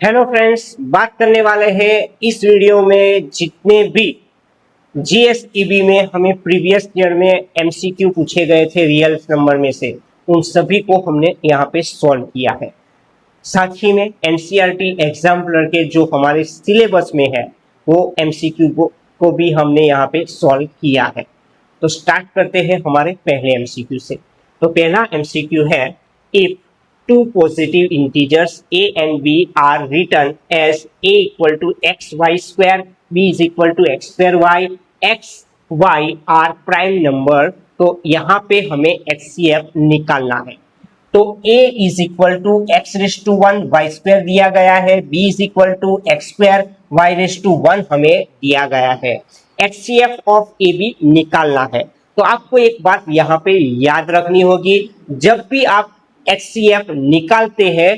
Hello friends, बात करने वाले हैं इस वीडियो में जितने भी जीएसईबी में हमें प्रीवियस ईयर में एमसीक्यू पूछे गए थे रियल नंबर में से, उन सभी को हमने यहाँ पे सॉल्व किया है। साथ ही में एनसीईआरटी एग्जाम्पलर के जो हमारे सिलेबस में है वो एमसीक्यू को भी हमने यहाँ पे सॉल्व किया है। तो स्टार्ट करते हैं हमारे पहले एमसीक्यू से। तो पहला एमसीक्यू है, if two positive integers a and b are written as a equal to xy square, b is equal to x square y, x y are prime number। तो यहाँ पे हमें HCF निकालना है। तो a is equal to x raised to 1 y square दिया गया है, b is equal to x square y raised to 1 हमें दिया गया है। HCF of AB निकालना है। तो आपको एक बात यहाँ पे याद रखनी होगी, जब भी आप HCF निकालते हैं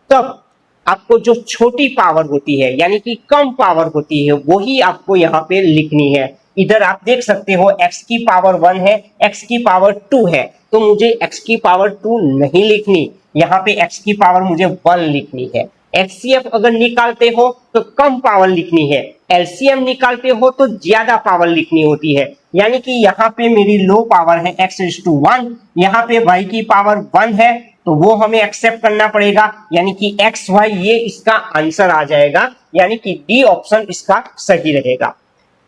तब आपको जो छोटी पावर होती है यानी कि कम पावर होती है वही आपको यहाँ पे लिखनी है। इधर आप देख सकते हो x की पावर 1 है, x की पावर 2 है, तो मुझे x की पावर 2 नहीं लिखनी, यहाँ पे x की पावर मुझे 1 लिखनी है। HCF अगर निकालते हो तो कम पावर लिखनी है, LCM निकालते हो तो ज्यादा पावर लिखनी होती है। यानी कि यहाँ पे मेरी लो पावर है x raised to 1, यहाँ पे y की पावर 1 है, तो वो हमें एक्सेप्ट करना पड़ेगा, यानी कि एक्स वाई ये इसका आंसर आ जाएगा, यानी कि डी ऑप्शन इसका सही रहेगा।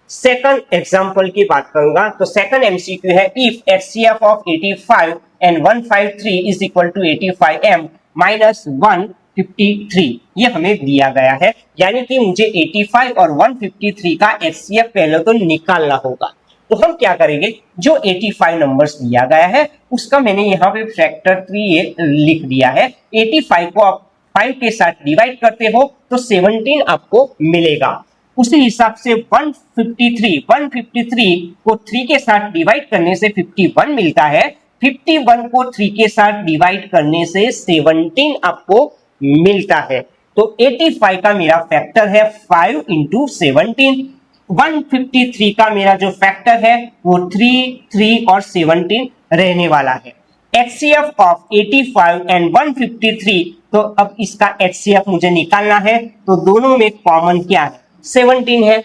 सेकंड एग्जांपल की बात करूंगा तो सेकंड एमसीक्यू है, if HCF of 85 and 153 is equal to 85m minus 153, ये हमें दिया गया है। यानी कि मुझे 85 और 153 का एचसीएफ पहले तो निकालना होगा। तो हम क्या करेंगे, जो 85 नंबर्स दिया गया है उसका मैंने यहाँ पे फैक्टर 3 लिख दिया है। 85 को आप 5 के साथ डिवाइड करते हो तो 17 आपको मिलेगा। उसी हिसाब से 153 को 3 के साथ डिवाइड करने से 51 मिलता है। 51 को 3 के साथ डिवाइड करने से 17 आपको मिलता है। तो 85 का मेरा फैक्टर है 5 इंटू 17। 153 का मेरा जो फैक्टर है वो 3, 3 और 17 रहने वाला है। HCF ऑफ 85 एंड 153, तो अब इसका HCF मुझे निकालना है, तो दोनों में कॉमन क्या है, 17 है।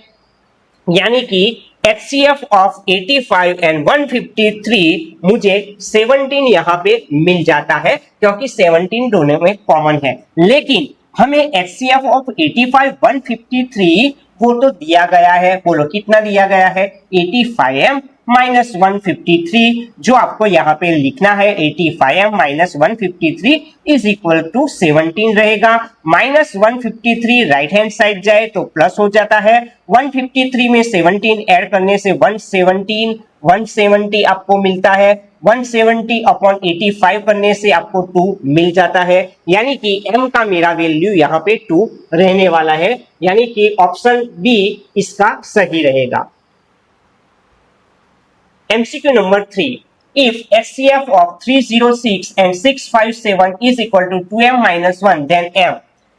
यानी कि HCF ऑफ 85 एंड 153 मुझे 17 यहाँ पे मिल जाता है, क्योंकि 17 दोनों में कॉमन है। लेकिन हमें HCF ऑफ 85 153 वो तो दिया गया है, बोलो कितना दिया गया है, 85m माइनस 153, जो आपको यहाँ पे लिखना है 85m minus 153 is equal to 17 रहेगा। माइनस 153 राइट हैंड साइड जाए तो प्लस हो जाता है, 153 में 17 ऐड करने से 170 आपको मिलता है, 170 अपॉन 85 करने से आपको 2 मिल जाता है। यानी कि m का मेरा वैल्यू यहाँ पे 2 रहने वाला है, यानी कि ऑप्शन बी इसका सही रहेगा। MCQ number 3, if HCF of 306 and 657 is equal to 2m minus 1 then m,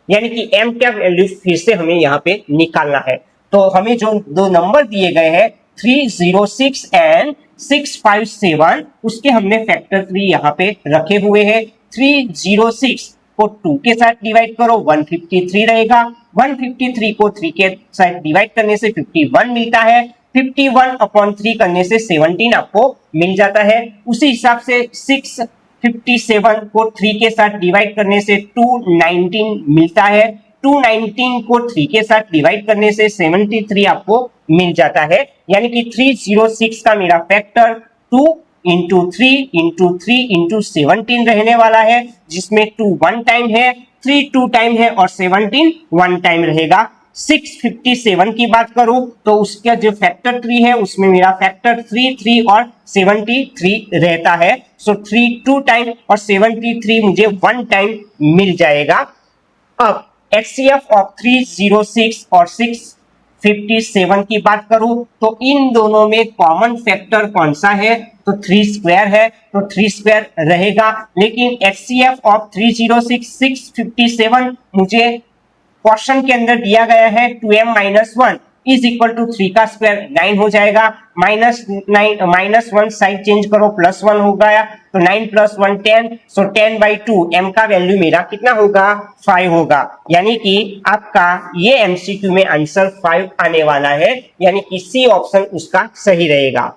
यानी कि m का वैल्यू फिर से हमें यहाँ पे निकालना है। तो हमें जो दो नंबर दिए गए हैं 306 एंड 657, उसके हमने फैक्टर 3 यहाँ पे रखे हुए हैं। 306 को 2 के साथ डिवाइड करो 153 रहेगा, 153 को 3 के साथ डिवाइड करने से 51 मिलता है, 51 अपॉन 3 करने से 17 आपको मिल जाता है। उसी हिसाब से 657 को 3 के साथ डिवाइड करने से 219 मिलता है, 219 को 3 के साथ डिवाइड करने से 73 आपको मिल जाता है। यानी कि 306 का मेरा फैक्टर 2 इंटू 3 इंटू 3 इंटू 17 रहने वाला है, जिसमें 2 1 टाइम है, 3 2 टाइम है और 17 1 टाइम रहेगा। 657 की बात करूं तो उसका जो फैक्टर 3 है उसमें मेरा फैक्टर 3 3 और 73 रहता है। सो 3 2 टाइम और 73 मुझे 1 टाइम मिल जाएगा। अब HCF ऑफ 306 और 657 की बात करूं तो इन दोनों में कॉमन फैक्टर कौन सा है, तो 3 स्क्वायर है, तो 3 स्क्वायर रहेगा। लेकिन HCF ऑफ 306 657 मुझे क्वेश्चन के अंदर दिया गया है 2m minus 1, is equal to 3 का स्क्वायर 9 हो जाएगा, -1 साइड चेंज करो, +1 हो गया, तो 9 + 1 10, सो 10/2 m का वैल्यू मेरा कितना होगा 5 होगा। यानी कि आपका ये एमसीक्यू में आंसर 5 आने वाला है, यानी कि सी ऑप्शन उसका सही रहेगा।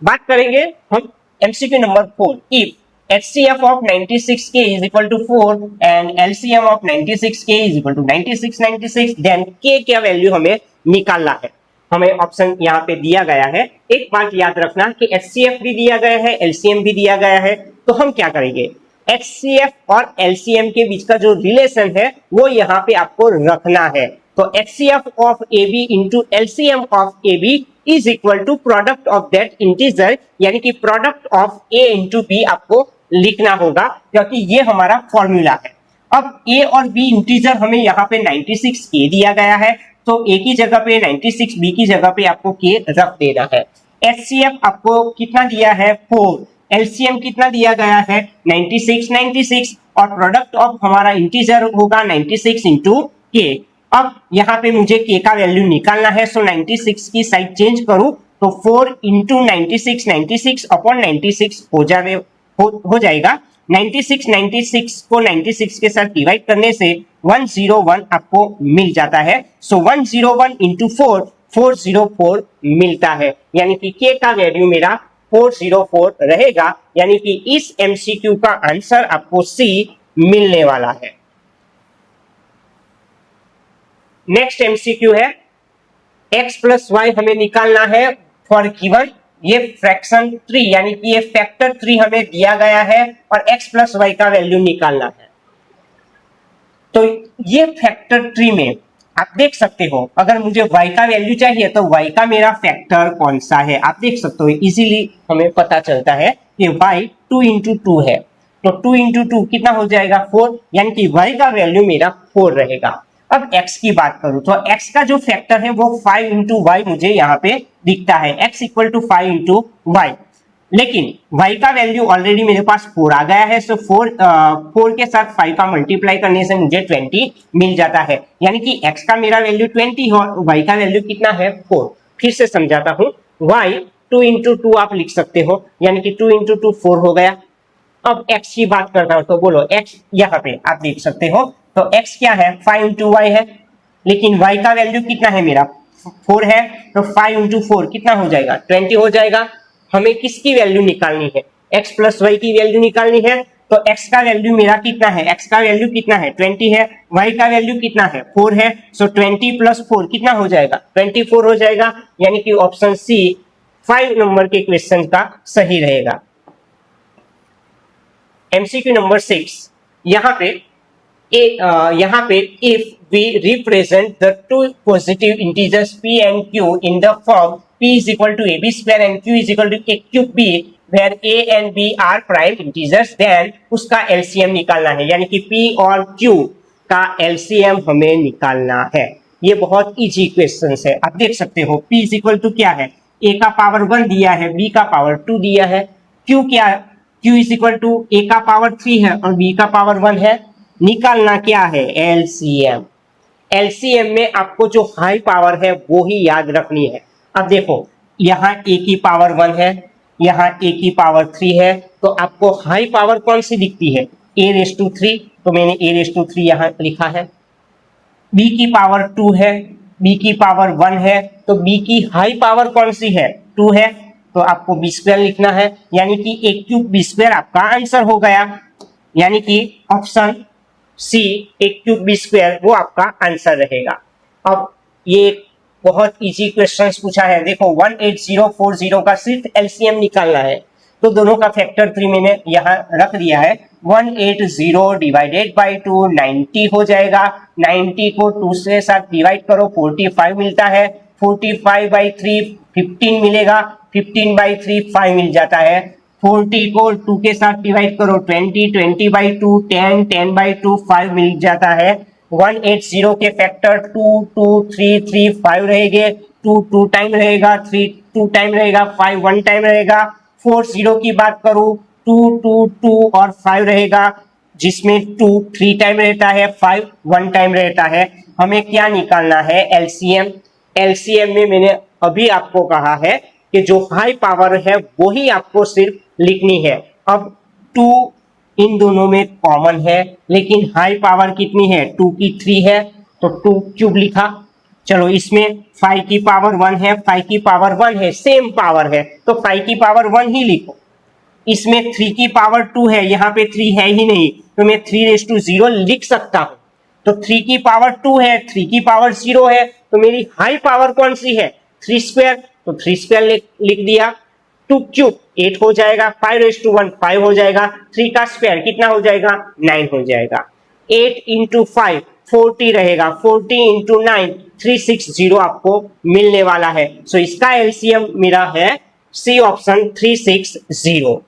बात करेंगे हम MCQ number 4, if HCF of 96K is equal to 4 and LCM of 96K is equal to 96, then K क्या वैल्यू हमें निकालना है। हमें ऑप्शन यहाँ पे दिया गया है। एक बात याद रखना कि HCF भी दिया गया है, LCM भी दिया गया है, तो हम क्या करेंगे, HCF और LCM के बीच का जो रिलेशन है वो यहाँ पे आपको रखना है। तो HCF of AB into LCM of AB is equal to product of that integer, यानी कि product of A into B आपको लिखना होगा, क्योंकि ये हमारा फॉर्मूला है। अब A और B इंटीजर हमें यहाँ पे 96 K दिया गया है, तो A की जगह पे 96, B की जगह पे आपको K रख देना है। HCF आपको कितना दिया है 4, LCM कितना दिया गया है 96, और प्रोडक्ट ऑफ हमारा इंटीजर होगा 96 इंटू K। अब यहाँ पे मुझे K का वैल्यू निकालना है, सो 96 की साइड चेंज करूं तो 4 इंटू 96 अपॉन 96 हो जाएगा। 96 को 96 के साथ डिवाइड करने से 101 आपको मिल जाता है, सो 101 इंटू 4 404 मिलता है, यानी कि K का वैल्यू मेरा 404 रहेगा, यानी कि इस MCQ का आंसर आपको C मिलने वाला है। नेक्स्ट MCQ है x प्लस वाई हमें निकालना है फॉर गिवन, ये फ्रैक्शन 3 यानी कि ये फैक्टर 3 हमें दिया गया है और x प्लस वाई का वैल्यू निकालना है। तो ये फैक्टर 3 में आप देख सकते हो, अगर मुझे y का वैल्यू चाहिए तो y का मेरा फैक्टर कौन सा है, आप देख सकते हो इजीली हमें पता चलता है कि y 2 इंटू 2 है, तो 2 इंटू 2 कितना हो जाएगा 4, यानी कि y का वैल्यू मेरा 4 रहेगा। अब x की बात करूं तो x का जो फैक्टर है वो 5 इंटू वाई मुझे यहाँ पे दिखता है, x equal to 5 into y, लेकिन y का वैल्यू ऑलरेडी मेरे पास 4 आ गया है, सो 4 के साथ 5 का मल्टीप्लाई करने से मुझे 20 मिल जाता है, यानी कि x का मेरा वैल्यू 20 और y का वैल्यू कितना है 4। फिर से समझाता हूँ, y 2 इंटू 2 आप लिख सकते हो, यानी कि 2 इंटू 2 4 हो गया। अब x की बात करता हूं तो बोलो x यहाँ पे आप देख सकते हो, तो x क्या है 5 इंटू वाई है, लेकिन y का वैल्यू कितना है मेरा 4 है, तो 5 इंटू 4 कितना हो जाएगा 20 हो जाएगा। हमें किसकी वैल्यू निकालनी है, x प्लस वाई की वैल्यू निकालनी है, तो x का वैल्यू मेरा कितना है, x का वैल्यू कितना है 20 है, y का वैल्यू कितना है 4 है, सो 20 प्लस 4 कितना हो जाएगा 24 हो जाएगा, यानी कि ऑप्शन सी 5 नंबर के क्वेश्चन का सही रहेगा। MCQ नंबर 6, यहाँ पे if we represent the two positive integers p and q in the form p is equal to ab square and q is equal to a cube b where a and b are prime integers, then उसका LCM निकालना है, यानी कि p और q का LCM हमें निकालना है। ये बहुत इजी क्वेश्चन है, आप देख सकते हो p is equal to क्या है, a का पावर 1 दिया है, b का पावर 2 दिया है, q क्या q is equal to a का पावर 3 है और b का पावर 1 है, निकालना क्या है LCM। LCM में आपको जो हाई पावर है वो ही याद रखनी है। अब देखो यहाँ a की पावर 1 है, यहाँ a की पावर 3 है, तो आपको हाई पावर कौन सी दिखती है a�3, तो मैंने a�3 यहाँ लिखा है। b की पावर 2 है, b की पावर 1 है, तो b की हाई पावर कौन सी है 2 है, तो आपको b स्क्वायर लिखना है, यानी कि a क्यूब b स्क्वायर आपका आंसर हो गया, यानी कि option C a cube b square वो आपका आंसर रहेगा। अब ये बहुत इजी क्वेश्चंस पूछा है, देखो 18040 का सिर्फ LCM निकालना है, तो दोनों का फैक्टर 3 मैंने यहाँ रख दिया है। 180 डिवाइडेड बाई 2 90 हो जाएगा, 90 को 2 से साथ डिवाइड करो 45 मिलता है, 45/3 15 मिलेगा, 15/3 5 मिल जाता है, 40 को 2 के साथ डिवाइड करो 20, 20/2 10, 10/2 5 मिल जाता है। 180 के फैक्टर 2 2 3 3 5 रहेंगे, 2 2 टाइम रहेगा, 3 2 टाइम रहेगा, 5 1 टाइम रहेगा। 40 की बात करूं 2 2 2 और 5 रहेगा, जिसमें 2 3 टाइम रहता है, 5 1 टाइम रहता है। हमें क्या निकालना है LCM, एलसीएम में मैंने अभी आपको कहा है कि जो हाई पावर है वो ही आपको सिर्फ लिखनी है। अब 2 इन दोनों में कॉमन है, लेकिन हाई पावर कितनी है, 2 की 3 है, तो 2 क्यूब लिखा। चलो इसमें 5 की पावर 1 है, 5 की पावर 1 है, सेम पावर है, तो 5 की पावर 1 ही लिखो। इसमें 3 की पावर 2 है, यहाँ पे 3 है ही नहीं, तो मैं 3:0 लिख सकता हूं। तो 3 की पावर 2 है, 3 की पावर 0 है, तो मेरी हाई पावर कौन सी है, 3 स्क्वायर, तो 3 स्क्वायर लिख दिया। 2 क्यूब 8 हो जाएगा, 5:1 5 हो जाएगा, 3 का स्क्वायर कितना हो जाएगा, 9 हो जाएगा। 8 इंटू 5 40 रहेगा, 40 इंटू 9 360 आपको मिलने वाला है। सो इसका एलसीएम मेरा है सी ऑप्शन 360।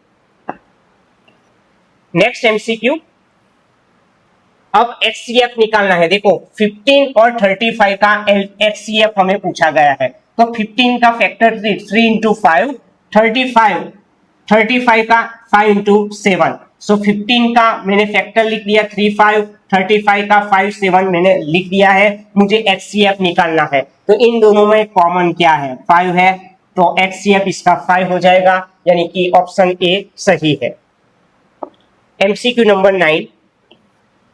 नेक्स्ट एमसीक्यू, अब एचसीएफ निकालना है। देखो 15 और 35 का एचसीएफ हमें पूछा गया है, तो 15 का फैक्टर 3 इंटू 5, 35 का 5 इंटू 7, सो 15 का मैंने फैक्टर लिख दिया 3 5, 35 का 5 7 मैंने लिख दिया है। मुझे एचसीएफ निकालना है, तो इन दोनों में कॉमन क्या है, 5 है, तो एचसीएफ इसका 5 हो जाएगा, यानी कि ऑप्शन ए सही है। एमसीक्यू नंबर 9,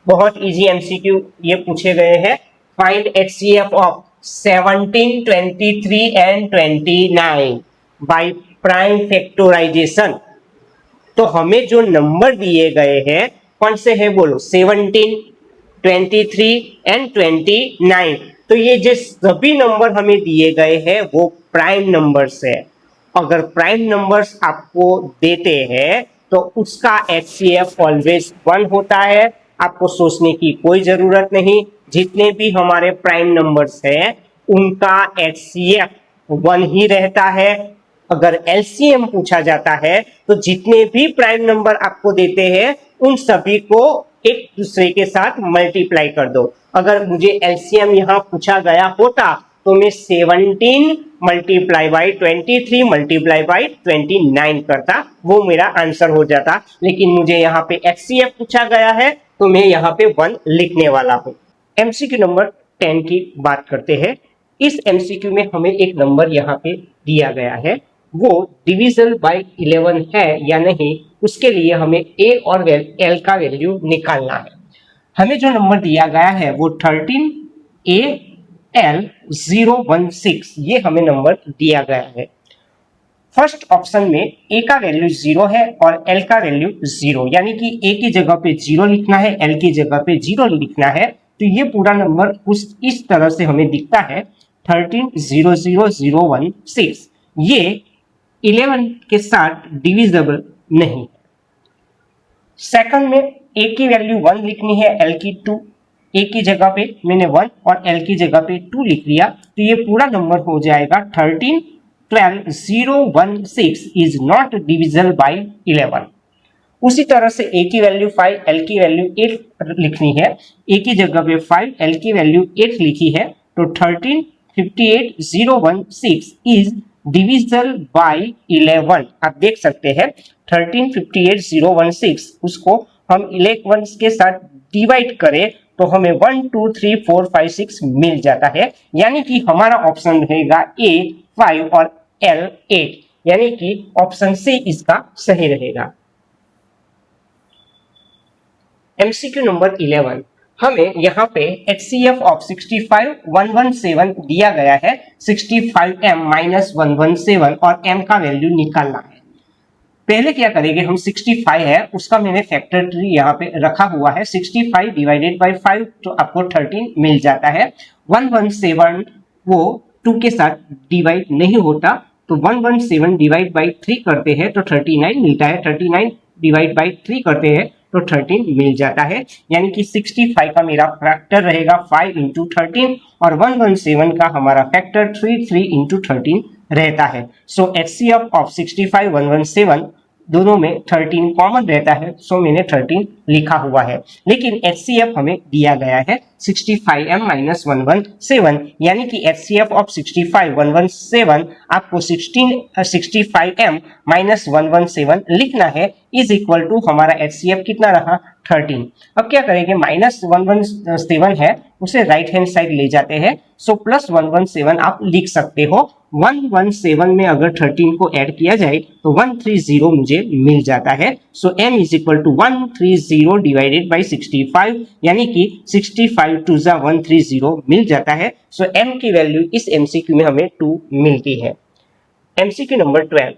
बहुत इजी एमसीक्यू ये पूछे गए हैं। Find HCF of 17, 23 and 29 by prime factorisation. तो हमें जो नंबर दिए गए हैं कौन से है बोलो, 17, 23 एंड 29। तो ये जो सभी नंबर हमें दिए गए हैं वो प्राइम नंबर्स है। अगर प्राइम नंबर्स आपको देते हैं तो उसका एचसीएफ ऑलवेज 1 होता है। आपको सोचने की कोई जरूरत नहीं, जितने भी हमारे प्राइम नंबर्स हैं उनका एचसीएफ 1 ही रहता है। अगर एलसीएम पूछा जाता है तो जितने भी प्राइम नंबर आपको देते हैं उन सभी को एक दूसरे के साथ मल्टीप्लाई कर दो। अगर मुझे एलसीएम यहाँ पूछा गया होता तो मैं 17 मल्टीप्लाई बाई 23 मल्टीप्लाई बाई 29 करता, वो मेरा आंसर हो जाता। लेकिन मुझे यहाँ पे एचसीएफ पूछा गया है तो मैं यहाँ पे 1 लिखने वाला हूँ। एमसीक्यू नंबर 10 की बात करते हैं। इस एमसीक्यू में हमें एक नंबर यहाँ पे दिया गया है, वो डिविजल बाय 11 है या नहीं, उसके लिए हमें ए और एल का वैल्यू निकालना है। हमें जो नंबर दिया गया है वो 13AL016, ये हमें नंबर दिया गया है। फर्स्ट ऑप्शन में ए का वैल्यू 0 है और एल का वैल्यू 0, यानी कि ए की जगह पे 0 लिखना है, एल की जगह पे 0 लिखना है। तो ये पूरा नंबर इस तरह से हमें दिखता है 13 00016। ये 11 के साथ डिविजिबल नहीं। सेकंड में ए की वैल्यू 1 लिखनी है, एल की 2। ए की जगह पे मैंने 1 और एल की जगह पे 2 लिख दिया, तो ये पूरा नंबर हो जाएगा 13 इज नॉट डिविजिबल बाय 11। उसी तरह से ए की वैल्यू 5, एल की वैल्यू 8 लिखनी है। ए की जगह पे 5, एल की वैल्यू 8 लिखी है, तो 13 इज डिविजिबल बाय 11। आप देख सकते हैं 13 उसको हम 11 के साथ डिवाइड करें तो हमें 1 2 3 4 5 6 मिल जाता है, यानी कि हमारा ऑप्शन रहेगा ए 5 और एल 8, यानी कि ऑप्शन सी इसका सही रहेगा। एमसीक्यू नंबर 11, हमें यहाँ पे HCF ऑफ 65117 दिया गया है। 65M - 117 और M का वैल्यू निकालना है। पहले क्या करेंगे, हम 65 है उसका मैंने फैक्टर ट्री यहाँ पे रखा हुआ है। 65 डिवाइडेड बाई 5 तो आपको 13 मिल जाता है। 117 वो 2 के साथ डिवाइड नहीं होता, तो 117 डिवाइड बाई 3 करते हैं तो 39 मिलता है। 39 डिवाइड बाई 3 करते हैं तो 13 मिल जाता है, यानी कि 65 का मेरा फैक्टर रहेगा 5 इंटू 13 और 117 का हमारा फैक्टर 3 इंटू 13 रहता है। सो HCF ऑफ 65 117 दोनों में 13 कॉमन रहता है, सो मैंने 13 लिखा हुआ है। लेकिन HCF हमें दिया गया है 65m-117, यानी कि HCF ऑफ 65,117 आपको 65m-117 लिखना है, इज इक्वल टू हमारा HCF कितना रहा 13। अब क्या करेंगे, -117 है उसे राइट हैंड साइड ले जाते हैं, सो +117 आप लिख सकते हो। 117 में अगर 13 को ऐड किया जाए तो 130 मुझे मिल जाता है। So m is equal to 130 divided by 65, यानी कि 65 टू 130 मिल जाता है। सो m की वैल्यू इस MCQ में हमें 2 मिलती है। MCQ नंबर 12,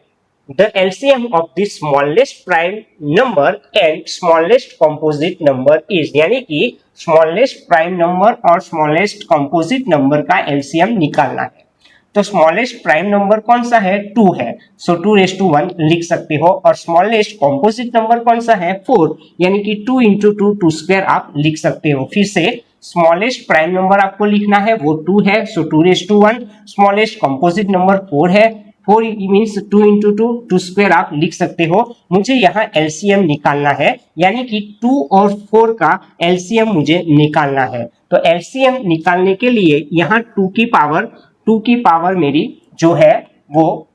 the LCM of the smallest prime number and smallest composite number is, यानी कि smallest prime number और smallest composite number का LCM निकालना है। तो स्मॉलेस्ट प्राइम नंबर कौन सा है, 2 है, सो 2:1 लिख सकते हो। और स्मॉलेस्ट कॉम्पोजिट नंबर कौन सा है, 4, यानी कि 2 × 2 2 स्क्वायर आप लिख सकते हो। फिर से स्मॉलेस्ट प्राइम नंबर आपको लिखना है वो 2 है, सो 2:1। स्मॉलेस्ट कॉम्पोजिट नंबर 4 है, 4 मीन्स 2 × 2 2 स्क्वायर आप लिख सकते हो। मुझे यहाँ LCM निकालना है, यानी कि 2 और 4 का LCM मुझे निकालना है। तो LCM निकालने के लिए यहाँ 2 की पावर मेरी जो है वो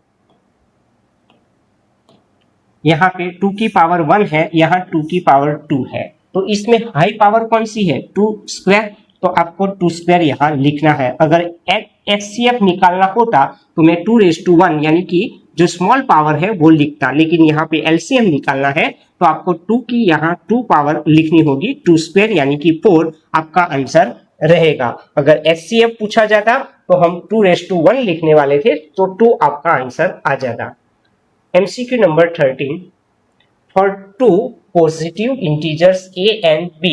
यहाँ पे 2 की पावर 1 है, यहाँ 2 की पावर 2 है। तो इसमें हाई पावर कौन सी है, 2 स्क्वायर, तो आपको 2 स्क्वायर यहाँ लिखना है। अगर HCF निकालना होता तो मैं 2:1 यानी कि जो स्मॉल पावर है वो लिखता, लेकिन यहाँ पे LCM निकालना है तो आपको 2 की यहाँ 2 पावर लिखनी होगी, 2 स्क्वायर यानी कि 4 आपका आंसर रहेगा। अगर HCF पूछा जाता तो हम 2:1 लिखने वाले थे, तो 2 आपका आंसर आ जाता। MCQ number 13, for 2 positive integers A and B,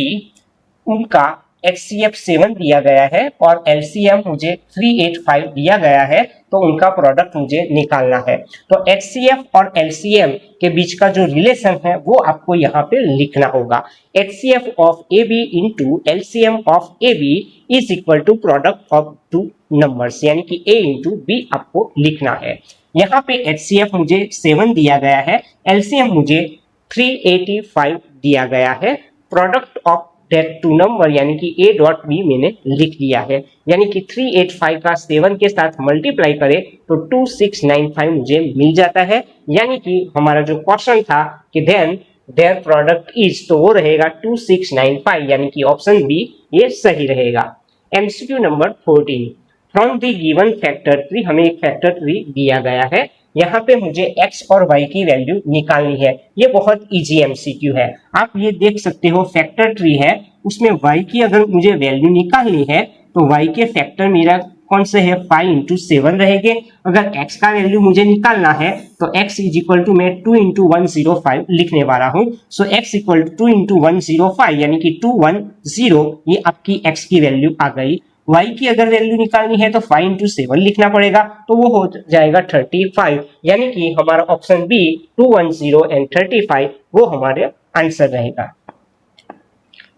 उनका HCF 7 दिया गया है और LCM मुझे 385 दिया गया है, तो उनका प्रोडक्ट मुझे निकालना है। तो HCF और LCM के बीच का जो रिलेशन है वो आपको यहाँ पे लिखना होगा। HCF of AB into LCM of AB is equal to product of 2 numbers, यानी कि A इंटू B आपको लिखना है। यहाँ पे HCF मुझे 7 दिया गया है, LCM मुझे 385 दिया गया है। प्रोडक्ट ऑफ दैट 2 नंबर यानी कि A डॉट B मैंने लिख दिया है, यानी कि 385 का 7 के साथ मल्टीप्लाई करें तो 2695 मुझे मिल जाता है। यानी कि हमारा जो क्वेश्चन था कि देन देयर प्रोडक्ट इज, तो वो रहेगा 2695, यानी कि ऑप्शन बी ये सही रहेगा। MCQ number 14, from the given factor tree, हमें एक फैक्टर ट्री दिया गया है, यहाँ पे मुझे x और y की वैल्यू निकालनी है। ये बहुत इजी MCQ है, आप ये देख सकते हो फैक्टर ट्री है, उसमें y की अगर मुझे वैल्यू निकालनी है तो y के फैक्टर मेरा कौन से है, 5 × 7 रहेंगे। अगर x का वैल्यू मुझे निकालना है तो x इज इक्वल टू मैं 2 × 105 लिखने वाला हूँ। सो x इक्वल टू 2 × 105 यानी कि 210, ये आपकी x की वैल्यू आ गई। y की अगर वैल्यू निकालनी है तो 5 × 7 लिखना पड़ेगा, तो वो हो जाएगा 35, यानी कि हमारा ऑप्शन बी 210 एंड 35 वो हमारे आंसर रहेगा।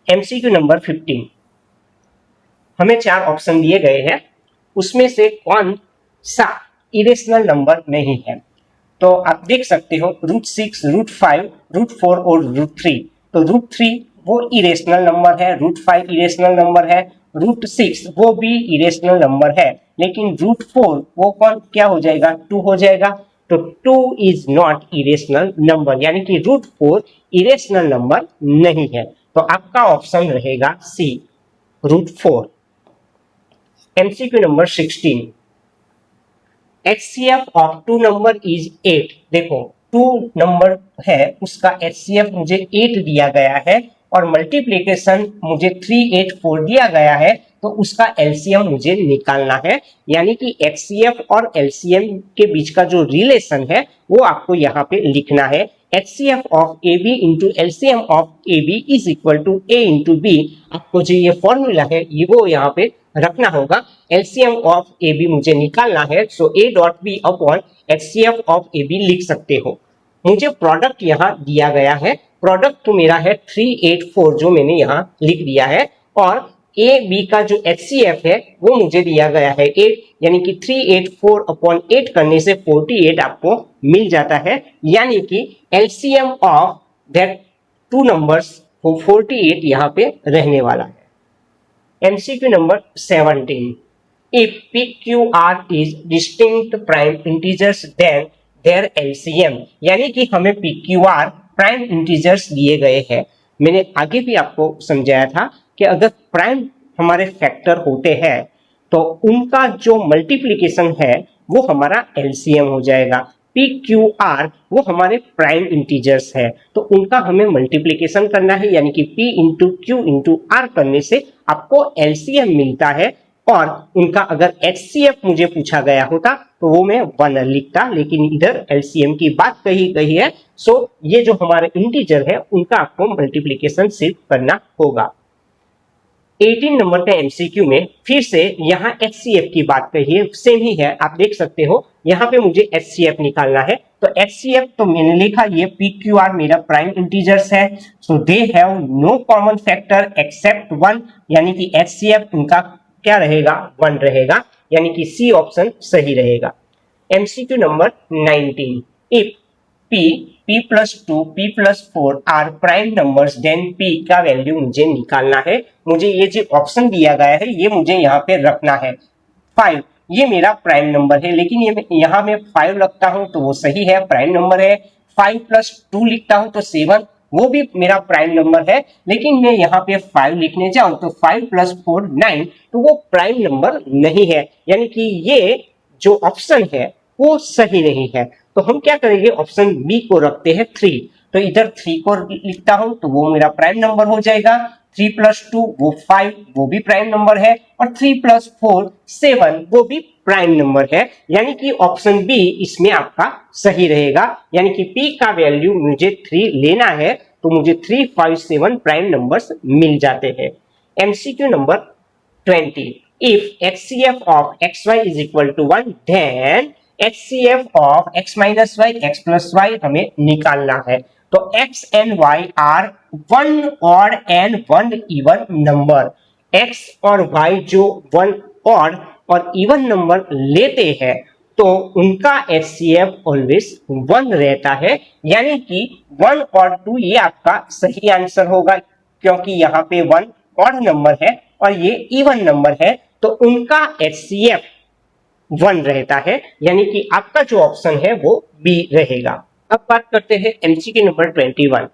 MCQ नंबर 15, हमें 4 ऑप्शन दिए गए हैं, उसमें से कौन सा इरेशनल नंबर नहीं है। तो आप देख सकते हो √6, √5, √4 और √3। तो √3 वो इरेशनल नंबर है, √5 इरेशनल नंबर है, √6 वो भी इरेशनल नंबर है, लेकिन √4 वो कौन क्या हो जाएगा, 2 हो जाएगा। तो 2 इज नॉट इरेशनल नंबर, यानी कि √4 इरेशनल नंबर नहीं है। तो आपका ऑप्शन रहेगा सी √4। MCQ number 16, HCF of 2 number is 8। देखो 2 नंबर है उसका HCF मुझे 8 दिया गया है और मल्टीप्लीकेशन मुझे 384 दिया गया है, तो उसका LCM मुझे निकालना है। यानी कि HCF और LCM के बीच का जो रिलेशन है वो आपको यहाँ पे लिखना है। HCF of AB into LCM of AB is equal to A into B। आपको जो ये फॉर्मूला है ये वो यहाँ पे रखना होगा। LCM ऑफ AB मुझे निकालना है, so A dot B upon HCF of AB लिख सकते हो। मुझे प्रोडक्ट यहाँ दिया गया है, प्रोडक्ट तो मेरा है 384 जो मैंने यहाँ लिख दिया है, और ए बी का जो HCF है वो मुझे दिया गया है 8, यानी कि 384/8 करने से 48 आपको मिल जाता है, यानी कि LCM of that two numbers वो 48 यहाँ पे रहने वाला है। MCQ number 17, if PQR is distinct prime integers then their LCM, यानी कि हमें PQR प्राइम इंटीजर्स दिए गए हैं। मैंने आगे भी आपको समझाया था कि अगर प्राइम हमारे फैक्टर होते हैं तो उनका जो मल्टीप्लिकेशन है वो हमारा LCM हो जाएगा। PQR वो हमारे प्राइम इंटीजर्स है तो उनका हमें मल्टीप्लिकेशन करना है, यानी कि P into Q into R करने से आपको LCM मिलता है। और उनका अगर HCF मुझे पूछा गया होता तो वो मैं 1 लिखता, लेकिन इधर LCM की बात कही गई है, सो ये जो हमारे इंटीजर है उनका आपको मल्टीप्लिकेशन सिर्फ करना होगा। 18 नंबर के MCQ में फिर से यहाँ HCF की बात कही है, सेम ही है, आप देख सकते हो यहाँ पे मुझे HCF निकालना है। तो HCF तो मैंने लिखा ये PQR मेरा प्राइम इंटीजर्स है, so they have no common factor except 1, यानी कि HCF उनका क्या रहेगा 1 रहेगा, यानी कि सी ऑप्शन सही रहेगा। MCQ number 19, if P, P+2, P+4 are prime numbers then P का वैल्यू मुझे निकालना है। मुझे ये जो ऑप्शन दिया गया है ये मुझे यहाँ पे रखना है। 5 ये मेरा प्राइम नंबर है, लेकिन ये यहाँ मैं 5 रखता हूँ तो वो सही है, प्राइम नंबर है। 5+2 लिखता हूँ तो 7 वो भी मेरा प्राइम नंबर है, लेकिन मैं यहाँ पे 5 लिखने जाऊं तो 5+4 9 तो वो प्राइम नंबर नहीं है, यानी कि ये जो ऑप्शन है वो सही नहीं है। तो हम क्या करेंगे, ऑप्शन बी को रखते हैं 3, तो इधर 3 को लिखता हूं तो वो मेरा प्राइम नंबर हो जाएगा। 3+2 वो 5 वो भी प्राइम नंबर है, और 3+4 7 वो भी प्राइम नंबर है, यानी कि ऑप्शन बी इसमें आपका सही रहेगा। यानी कि P का वैल्यू मुझे 3 लेना है तो मुझे 3, 5, 7 प्राइम नंबर्स मिल जाते हैं। MCQ number 20, if HCF of xy is equal to 1 then HCF of x minus y x plus y हमें निकालना है। तो x and y are 1 odd and 1 even number. x और y जो 1 odd और even number लेते हैं तो उनका HCF ऑलवेज 1 रहता है, यानी कि 1 और 2 ये आपका सही आंसर होगा, क्योंकि यहाँ पे 1 ऑड नंबर है और ये इवन नंबर है, तो उनका HCF 1 रहता है, यानी कि आपका जो ऑप्शन है वो बी रहेगा। अब बात करते हैं MCQ number 21,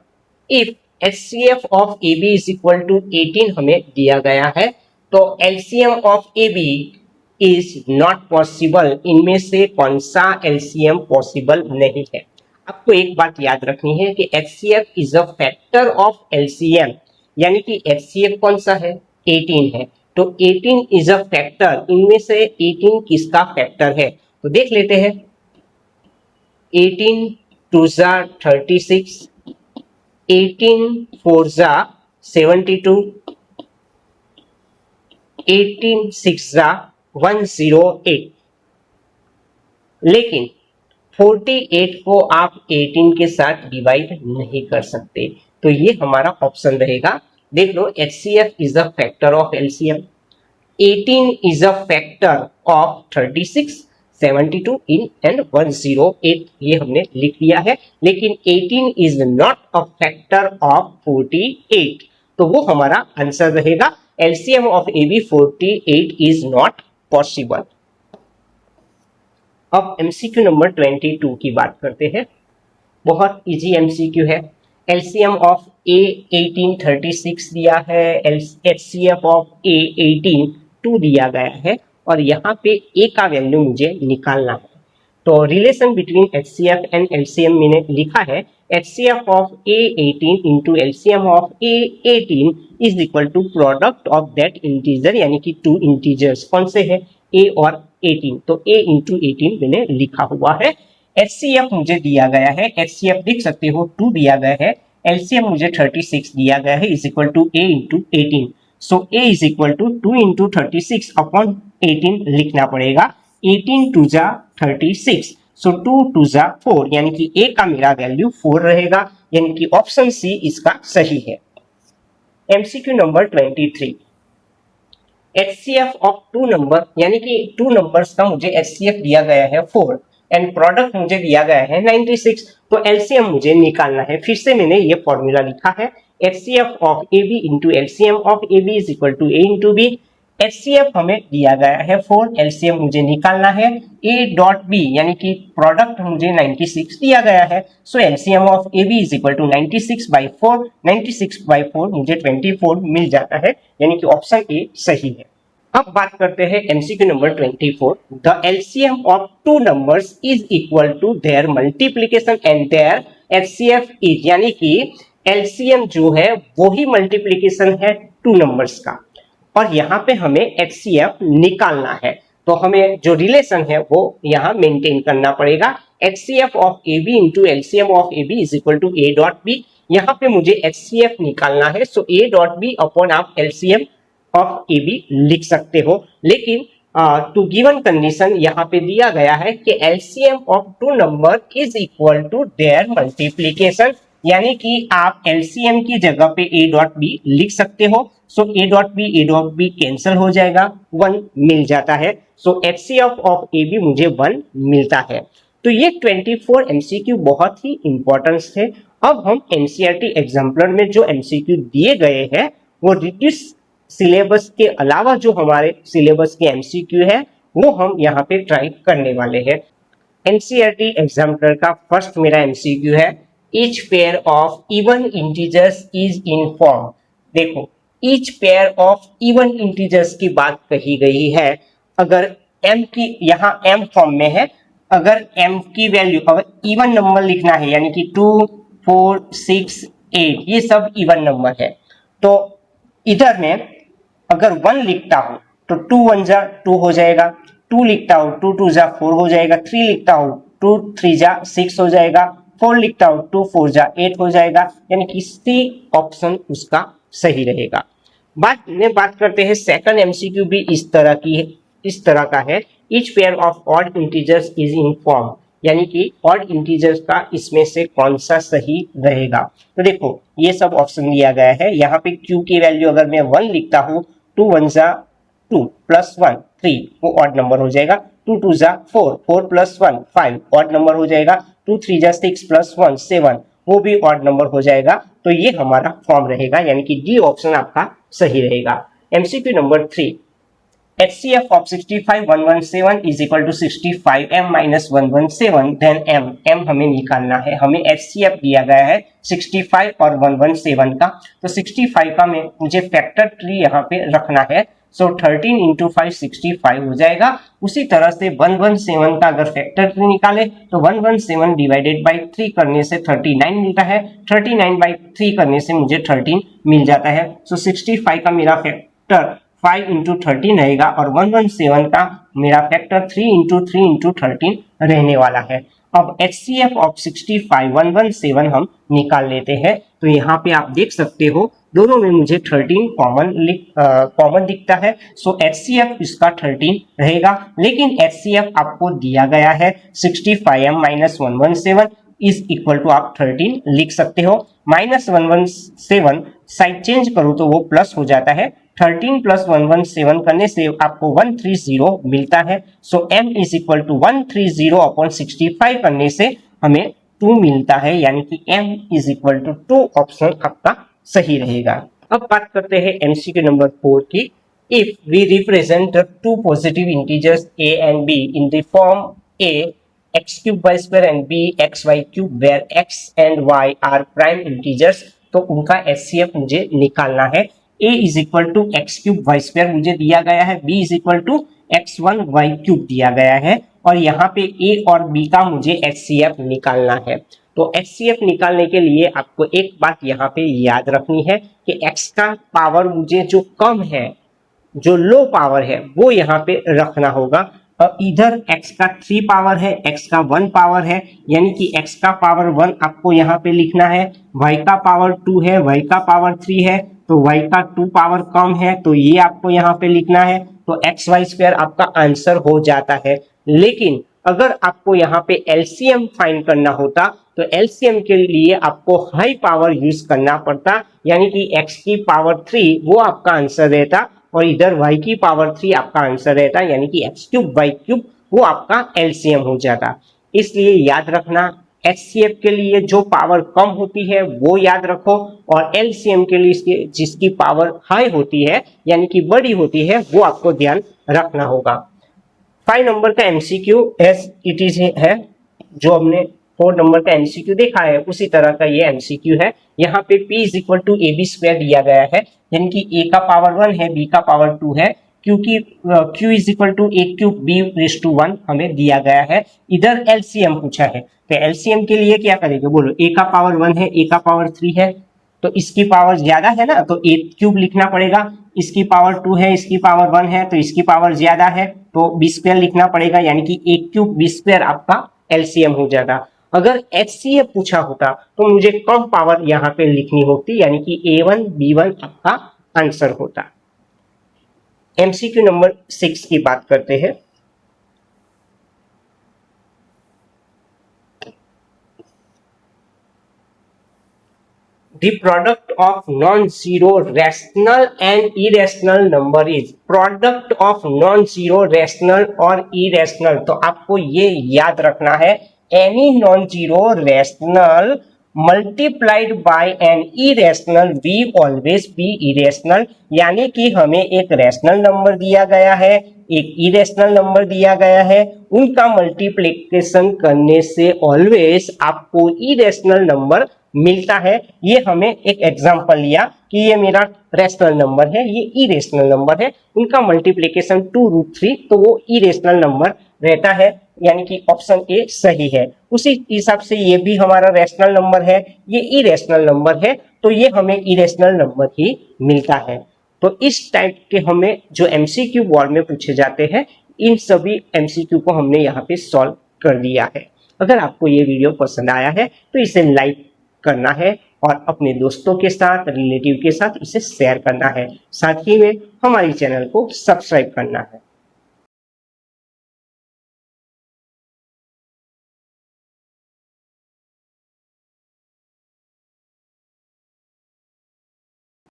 if HCF of AB is equal to 18 हमें दिया गया है तो LCM of AB is not possible, इनमें से कौन सा LCM पॉसिबल नहीं है। आपको एक बात याद रखनी है कि HCF is a factor of LCM, यानी कि HCF कौन सा है 18 है, तो 18 इज अ फैक्टर, इनमें से 18 किसका फैक्टर है तो देख लेते हैं। 18 2 जा 36, 18 4 जा 72, 18 6 जा 108, लेकिन 48 को आप 18 के साथ डिवाइड नहीं कर सकते, तो ये हमारा ऑप्शन रहेगा। देख लो HCF is a factor of LCM, 18 is a factor of 36, 72 in and 108 ये हमने लिख लिया है, लेकिन 18 is not a factor of 48, तो वो हमारा आंसर रहेगा। LCM of AB 48 is not possible. अब MCQ नंबर 22 की बात करते हैं, बहुत इजी MCQ है। LCM ऑफ A 18 36 दिया है, HCF ऑफ A 18 2 दिया गया है, और यहाँ पे A का वैल्यू मुझे निकालना है। तो relation between HCF and LCM मैंने लिखा है, HCF of A 18 into LCM of A 18 is equal to product of that integer, यानी कि 2 इंटीजर्स कौन से है A और 18, तो A इंटू 18 मैंने लिखा हुआ है। HCF मुझे दिया गया है, HCF देख सकते हो 2 दिया गया है, LCM मुझे 36 दिया गया है, is equal to A into 18, so A is equal to 2 into 36 upon 18 लिखना पड़ेगा। 18 2 जा 36, सो 2 2 जा 4, यानी कि A का मेरा वैल्यू 4 रहेगा, यानी कि ऑप्शन सी इसका सही है। MCQ number 23, HCF of two number, यानी कि टू नंबर्स का मुझे HCF दिया गया है 4 एंड प्रोडक्ट मुझे दिया गया है 96, तो LCM मुझे निकालना है। फिर से मैंने ये फॉर्मूला लिखा है, HCF of AB into LCM of AB is equal to A into B। HCF हमें दिया गया है 4, LCM मुझे निकालना है, A डॉट B यानी कि प्रोडक्ट मुझे 96 दिया गया है, so LCM of AB is equal to 96/4, 96/4 मुझे 24 मिल जाता है, यानी कि ऑप्शन ए सही है। अब बात करते हैं MCQ number 24। The LCM of two numbers is equal to their multiplication and their HCF is, यानी कि LCM जो है वो ही मल्टीप्लीकेशन है टू नंबर्स का, और यहाँ पे हमें HCF निकालना है, तो हमें जो रिलेशन है वो यहाँ मेंटेन करना पड़ेगा। HCF of AB into LCM of AB is equal to A dot B। यहाँ पे मुझे HCF निकालना है, so A dot B upon आप LCM ऑफ AB लिख सकते हो, लेकिन टू गिवन कंडीशन यहाँ पे दिया गया है कि LCM of two number is equal to their multiplication, यानी कि आप LCM की जगह पे A डॉट B लिख सकते हो, सो A डॉट B कैंसिल हो जाएगा, 1 मिल जाता है, सो HCF ऑफ AB मुझे 1 मिलता है। तो ये 24 MCQ बहुत ही इंपॉर्टेंट थे। अब हम NCERT एग्जाम्पलर में जो MCQ दिए गए हैं वो रिड्यूस सिलेबस के अलावा जो हमारे सिलेबस के MCQ है वो हम यहाँ पे ट्राई करने वाले हैं। NCERT एग्जाम्पलर का फर्स्ट मेरा MCQ है, each pair of even integers is in form। देखो, each pair of even integers की बात कही गई है, अगर m की यहाँ m फॉर्म में है, अगर m की वैल्यू अगर इवन नंबर लिखना है, यानी कि 2 4 6 8 ये सब इवन नंबर है, तो इधर में अगर 1 लिखता हूं तो 2 1 जा 2 हो जाएगा, 2 लिखता हूं 2 2 जा 4 हो जाएगा, 3 लिखता हूं 2 3 जा 6 हो जाएगा, 4 लिखता हूं 2 4 जा 8 हो जाएगा, यानी कि सी ऑप्शन उसका सही रहेगा। बात करते हैं सेकंड MCQ भी इस तरह का है, each pair of odd integers is in form, यानी कि ऑड इंटीजर्स का इसमें से कौन सा सही रहेगा। तो देखो ये सब ऑप्शन दिया गया है, यहाँ पे Q की वैल्यू अगर मैं 1 लिखता हूँ, 2 1 जा 2 प्लस 1 3 वो ऑड नंबर हो जाएगा, 2 2 जा 4 4 प्लस 1 5 ऑड नंबर हो जाएगा, 2 3 जा 6 प्लस 1 7 वो भी ऑड नंबर हो जाएगा, तो ये हमारा फॉर्म रहेगा, यानी कि डी ऑप्शन आपका सही रहेगा। MCQ number 3, HCF of 65117 is equal to 65m minus 117, then m हमें निकालना है, हमें HCF दिया गया है 65 और 117 का, तो 65 का मुझे फैक्टर 3 यहाँ पे रखना है, सो 13 इंटू 5 65 हो जाएगा। उसी तरह से 117 का अगर फैक्टर 3 निकाले तो 117 डिवाइडेड बाई 3 करने से 39 मिलता है, 39 बाई 3 करने से मुझे 13 मिल जाता है, सो 65 का मेरा फैक्टर 5 इंटू 13 रहेगा और 117 का मेरा फैक्टर 3 इंटू 13 रहने वाला है। अब HCF ऑफ 65 117 हम निकाल लेते हैं, तो यहाँ पे आप देख सकते हो दोनों में मुझे 13 कॉमन दिखता है, सो HCF इसका 13 रहेगा, लेकिन HCF आपको दिया गया है 65m minus 117 is equal to आप 13 लिख सकते हो, माइनस 117 साइड चेंज करो तो वो प्लस हो जाता है, 13 प्लस 117 करने से आपको 130 मिलता है, so m is equal to 130 upon 65 करने से हमें 2 मिलता है, यानी कि m is equal to 2 option आपका सही रहेगा। अब बात करते हैं MCQ नंबर 4 की, if we represent two positive integers a and b in the form a x cube y square and b x y cube where x and y are prime integers, तो उनका HCF मुझे निकालना है। a is equal to x cube y square मुझे दिया गया है, b is equal to x1 y cube दिया गया है, और यहाँ पे a और b का मुझे HCF निकालना है। तो HCF निकालने के लिए आपको एक बात यहाँ पे याद रखनी है कि x का पावर मुझे जो कम है, जो लो पावर है वो यहाँ पे रखना होगा, और इधर x का 3 पावर है, x का 1 पावर है, यानी कि x का पावर 1 आपको यहाँ पे लिखना है, y का पावर 2 है, y का पावर 3 है, तो y का 2 पावर कम है, तो ये आपको यहाँ पे लिखना है, तो एक्स वाई स्क्वायर आपका आंसर हो जाता है। लेकिन अगर आपको यहाँ पे LCM फाइंड करना होता तो LCM के लिए आपको हाई पावर यूज करना पड़ता, यानी कि x की पावर 3 वो आपका आंसर रहता, और इधर y की पावर 3 आपका आंसर रहता, यानी कि x³ वो आपका एलसीएम हो जाता। इसलिए याद रखना, HCF के लिए जो पावर कम होती है वो याद रखो, और LCM के लिए जिसकी पावर हाई होती है यानी कि बड़ी होती है वो आपको ध्यान रखना होगा। 5 नंबर का MCQ एज इट इज है, जो हमने 4 नंबर का MCQ देखा है उसी तरह का ये MCQ है। यहाँ पे P is equal to AB² दिया गया है, यानी कि A का पावर 1 है, B का पावर 2 है, क्योंकि Q is equal to A³ B⁻1 हमें दिया गया है। इधर LCM पूछा है, तो LCM के लिए क्या करेंगे बोलो, A का पावर 1 है, A का पावर 3 है, तो इसकी पावर ज्यादा है ना, तो A³ लिखना पड़ेगा। इसकी पावर 2 है, इसकी पावर 1 है, तो इसकी पावर ज्यादा है, तो B² लिखना पड़ेगा, यानी कि A³ B² आपका LCM हो जाता। अगर HCF पूछा होता तो मुझे कम पावर यहाँ पे लिखनी होती, यानी कि A1 B1 आपका आंसर होता। MCQ नंबर 6 की बात करते हैं। The product of non-zero rational and irrational number is product of non-zero rational और irrational। तो आपको ये याद रखना है, any non-zero rational multiplied by an irrational will always be irrational। यानी कि हमें एक रैशनल नंबर दिया गया है, एक इरेशनल नंबर दिया गया है, उनका मल्टीप्लिकेशन करने से ऑलवेज आपको इरेशनल नंबर मिलता है। ये हमें एक एग्जांपल लिया कि ये मेरा रैशनल नंबर है, ये इरेशनल नंबर है, उनका मल्टीप्लिकेशन 2√3, तो वो इरेशनल नंबर रहता है, यानी कि ऑप्शन ए सही है। उसी हिसाब से ये भी हमारा रैशनल नंबर है, ये इरेशनल नंबर है, तो ये हमें इरेशनल नंबर ही मिलता है। तो इस टाइप के हमें जो MCQ बोर्ड में पूछे जाते हैं, इन सभी MCQ को हमने यहाँ पे सॉल्व कर दिया है। अगर आपको ये वीडियो पसंद आया है तो इसे लाइक करना है और अपने दोस्तों के साथ, रिलेटिव के साथ इसे शेयर करना है। साथ ही में हमारी चैनल को सब्सक्राइब करना है।